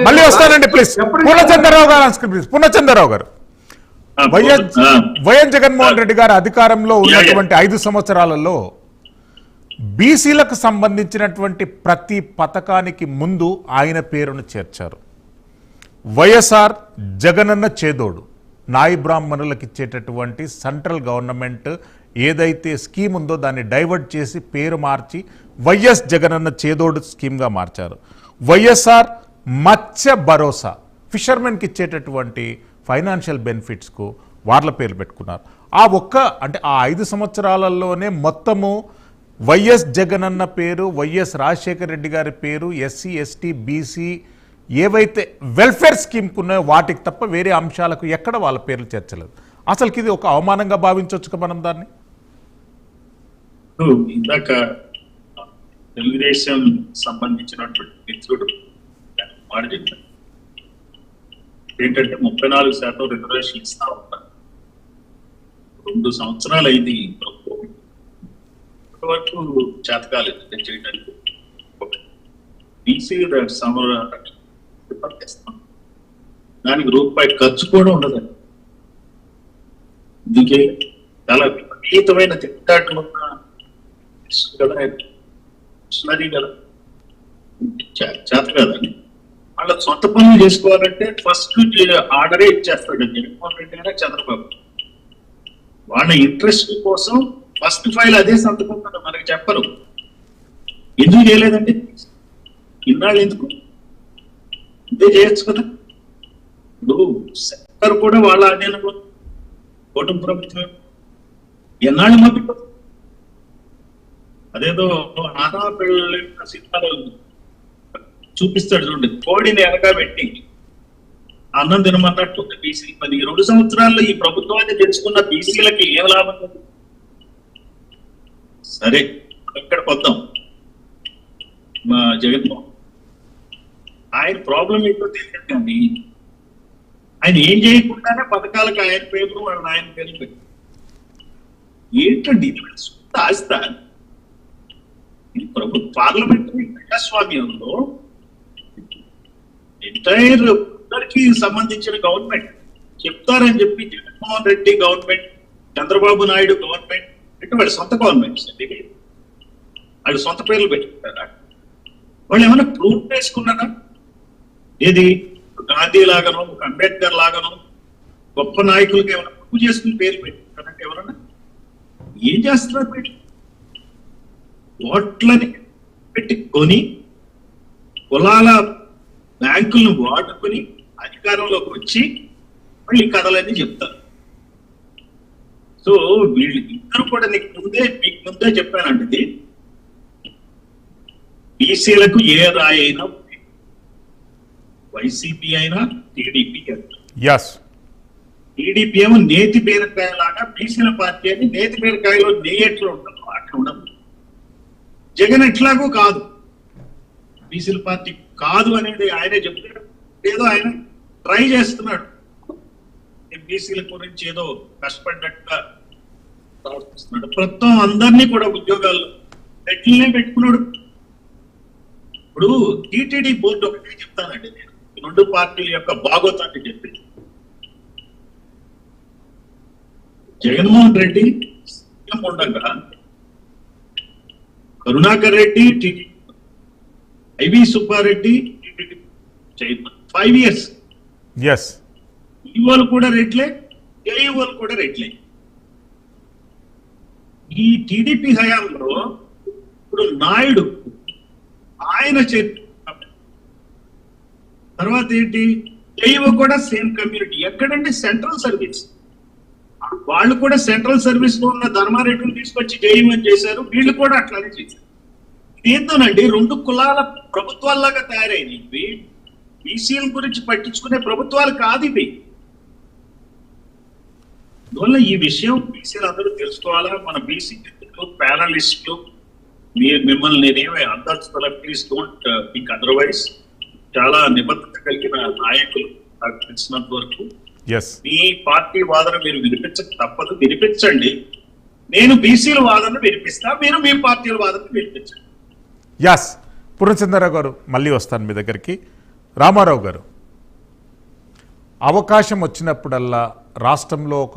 మళ్ళీ వస్తానండి ప్లీజ్. పూర్ణచంద్రరావు గారు ప్లీజ్. పూర్ణచంద్రరావు గారు, వైఎస్ జగన్మోహన్ రెడ్డి గారు అధికారంలో ఉన్నటువంటి 5 సంవత్సరాలలో బీసీలకు సంబంధించినటువంటి ప్రతి పథకానికి ముందు ఆయన పేరును చేర్చారు. వైఎస్ఆర్ జగనన్న చేదోడు, నాయి బ్రాహ్మణులకు ఇచ్చేటటువంటి సెంట్రల్ గవర్నమెంట్ ఏదైతే స్కీమ్ ఉందో దాన్ని డైవర్ట్ చేసి పేరు మార్చి వైఎస్ జగనన్న చేదోడు స్కీమ్గా మార్చారు. వైఎస్ఆర్ మత్స్య భరోసా, ఫిషర్మెన్కి ఇచ్చేటటువంటి ఫైనాన్షియల్ బెనిఫిట్స్కు వాళ్ళ పేర్లు పెట్టుకున్నారు. అంటే ఆ 5 సంవత్సరాలలోనే మొత్తము వైఎస్ జగనన్న పేరు, వైఎస్ రాజశేఖర రెడ్డి గారి పేరు, ఎస్సీ ఎస్టీ బీసీ ఏవైతే వెల్ఫేర్ స్కీమ్కు ఉన్నాయో వాటికి తప్ప వేరే అంశాలకు ఎక్కడ వాళ్ళ పేర్లు చేర్చలేదు. అసలుకి ఇది ఒక అవమానంగా భావించవచ్చు మనం దాన్ని. ఇందాక తెలుగుదేశం సంబంధించినటువంటి మిత్రుడు మాట చెప్పారు ఏంటంటే 34% రిజర్వేషన్ ఇస్తా ఉంటారు. 2 సంవత్సరాలు అయింది వరకు చేతకాలేదు చేయడానికి. బీసీ దానికి రూపాయి ఖర్చు కూడా ఉండదండి. ఇందుకే చాలా విపరీతమైన తిట్టాటలు కదా, కదా చేత కదండి. వాళ్ళ సొంత పనులు చేసుకోవాలంటే ఫస్ట్ ఆర్డరే ఇచ్చేస్తాడు జగన్మోహన్ రెడ్డి గారు, చంద్రబాబు. వాళ్ళ ఇంట్రెస్ట్ కోసం ఫస్ట్ ఫైల్ అదే సంతకం మనకి చెప్పరు. ఎందుకు చేయలేదండి ఇన్నాళ్ళు? ఎందుకు ఇదే చేయొచ్చు కదా. ఇప్పుడు సెక్టర్ కూడా వాళ్ళ ఆధీనంలో కూటమి ప్రభుత్వం ఎన్నాళ్ళు మబ్బిపోతుంది. అదేదో ఆనా పిల్లల సినిమాలో చూపిస్తాడు చూడండి, కోడిని వెనక పెట్టి అన్నం తినమన్నట్టు బీసీ. 2 సంవత్సరాల్లో ఈ ప్రభుత్వాన్ని తెచ్చుకున్న బీసీలకి ఏం లాభం? సరే ఇక్కడికి వద్దాం. మా జగన్మోహన్ ఆయన ప్రాబ్లం ఏంటో తెలియదు కానీ ఆయన ఏం చేయకుండానే పథకాలకు ఆయన పేరు వాళ్ళ ఆయన పేరు పెట్టి ఏంటండి సొంత ఆస్తా? ప్రభుత్వ పార్లమెంటరీ ప్రజాస్వామ్యంలో ఎంటైర్ అందరికి సంబంధించిన గవర్నమెంట్ చెప్తారని చెప్పి జగన్మోహన్ రెడ్డి గవర్నమెంట్, చంద్రబాబు నాయుడు గవర్నమెంట్ అంటే వాళ్ళ సొంత గవర్నమెంట్స్ అండి. వాళ్ళు సొంత పేర్లు పెట్టుకుంటారా? వాళ్ళు ఏమైనా ప్రూవ్ చేసుకున్నారా? ఏది గాంధీ లాగానో అంబేద్కర్ లాగానో గొప్ప నాయకులకి ఏమైనా ప్రూవ్ చేసుకుని పేర్లు పెట్టుకుంటారంటే ఎవరన్నా ఏం చేస్తున్నారు? పెట్టి ఓట్లని పెట్టుకొని కులాల బ్యాంకులను వాడుకొని అధికారంలోకి వచ్చి మళ్ళీ కథలన్నీ చెప్తారు. సో వీళ్ళు ఇద్దరు కూడా మీకు ముందే చెప్పానండి, బీసీలకు ఏ రాయి అయినా వైసీపీ అయినా టీడీపీ అయినా. టీడీపీ ఏమో నేతి బీరకాయ లాగా, బీసీల పార్టీ అని నేతి బీరకాయలో నెయ్యట్లో ఉండదు, అట్లా ఉండదు. జగన్ ఎట్లాగూ కాదు, బీసీల పార్టీ కాదు అనేది ఆయనే చెప్తున్నాడు. ఏదో ఆయన ట్రై చేస్తున్నాడు, బీసీల గురించి ఏదో కష్టపడినట్టుగా ప్రవర్తిస్తున్నాడు. ప్రస్తుతం అందరినీ కూడా ఉద్యోగాల్లో ఎట్లనే పెట్టుకున్నాడు. ఇప్పుడు టీటీడీ బోర్డు ఒకటే చెప్తానండి నేను, 2 పార్టీల యొక్క భాగోతాన్ని చెప్పి. జగన్మోహన్ రెడ్డి సీఎం ఉండగా Karunakar Reddy TTD, YV Subbareddy TTD chairman 5 years. ఈవోలు కూడా రెట్లే, ఏఈఓలు కూడా రెట్లే. ఈ టీడీపీ హయాంలో ఇప్పుడు నాయుడు ఆయన తర్వాత ఏంటి, ఏఈఓ కూడా సేమ్ కమ్యూనిటీ. ఎక్కడంటే సెంట్రల్ సర్వీస్, వాళ్ళు కూడా సెంట్రల్ సర్వీస్ లో ఉన్న ధర్మారెడ్డిని తీసుకొచ్చి జేఈఓ చేశారు, వీళ్ళు కూడా అట్లానే చేశారు. ఇదేంటోనండి 2 కులాల ప్రభుత్వాల్లాగా తయారైనవి. బీసీల గురించి పట్టించుకునే ప్రభుత్వాలు కాదు ఇవి. అందువల్ల ఈ విషయం బీసీలు అందరూ తెలుసుకోవాలా. మన బీసీ ప్యానలిస్టులు మిమ్మల్ని నేనేమి అందర్చుకోవాలి, ప్లీజ్ డోంట్ థింక్ అదర్వైజ్. చాలా నిబద్ధత కలిగిన నాయకులు నాకు తెలిసినంత వరకు. మీ పార్టీ వాదన మీరు వినిపించక తప్పదు, వినిపించండి. నేను బీసీల వాదన వినిపిస్తా, మీరు మీ పార్టీల వాదన వినిపించండి. పూర్ణచంద్రరావు గారు, మళ్ళీ వస్తాను మీ దగ్గరికి. రామారావు గారు, అవకాశం వచ్చినప్పుడల్లా రాష్ట్రంలో